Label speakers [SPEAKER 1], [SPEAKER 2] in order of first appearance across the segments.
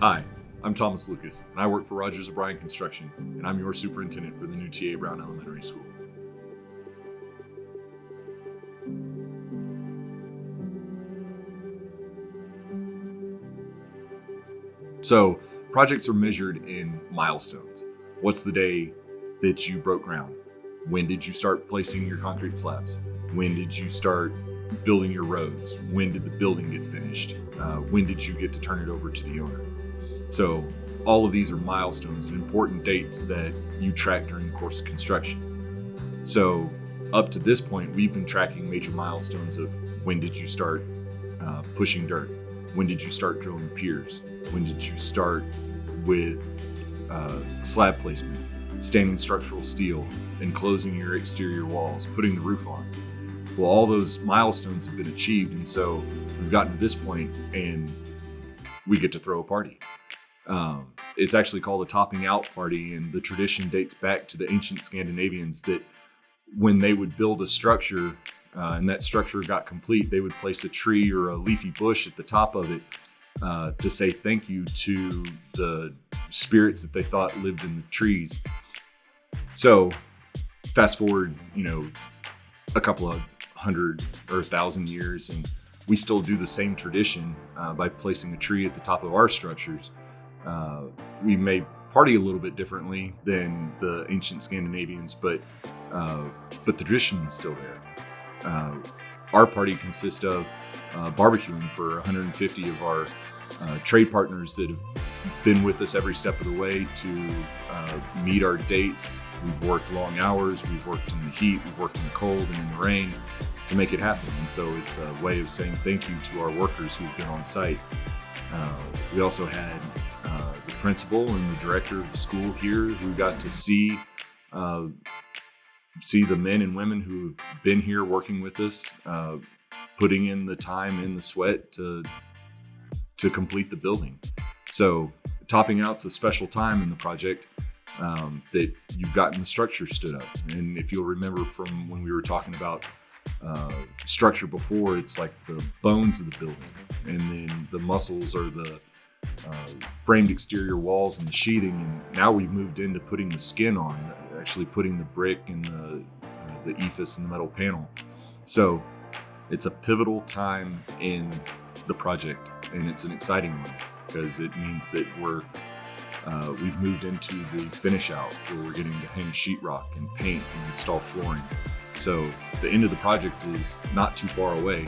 [SPEAKER 1] Hi, I'm Thomas Lucas, and I work for Rogers O'Brien Construction, and I'm your superintendent for the new T.A. Brown Elementary School. So, projects are measured in milestones. What's the day that you broke ground? When did you start placing your concrete slabs? When did you start building your roads? When did the building get finished? When did you get to turn it over to the owner? So all of these are milestones and important dates that you track during the course of construction. So up to this point, we've been tracking major milestones of when did you start pushing dirt? When did you start drilling piers? When did you start with slab placement, standing structural steel, enclosing your exterior walls, putting the roof on? Well, all those milestones have been achieved, and so we've gotten to this point and we get to throw a party. It's actually called a topping out party, and the tradition dates back to the ancient Scandinavians that when they would build a structure and that structure got complete, they would place a tree or a leafy bush at the top of it to say thank you to the spirits that they thought lived in the trees. So fast forward, a couple of 100 or 1,000 years, and we still do the same tradition by placing a tree at the top of our structures. We may party a little bit differently than the ancient Scandinavians, but the tradition is still there. Our party consists of barbecuing for 150 of our trade partners that have been with us every step of the way to meet our dates. We've worked long hours, we've worked in the heat, we've worked in the cold and in the rain to make it happen. And so it's a way of saying thank you to our workers who've been on site. We also had the principal and the director of the school here who got to see the men and women who've been here working with us, putting in the time and the sweat to complete the building. So topping out's a special time in the project that you've gotten the structure stood up. And if you'll remember from when we were talking about structure before, it's like the bones of the building, and then the muscles are the framed exterior walls and the sheeting, and now we've moved into putting the skin on, actually putting the brick and the ephes and the metal panel. So it's a pivotal time in the project, and it's an exciting one because it means that we've moved into the finish out where we're getting to hang sheetrock and paint and install flooring. So the end of the project is not too far away,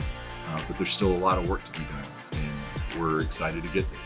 [SPEAKER 1] but there's still a lot of work to be done, and we're excited to get there.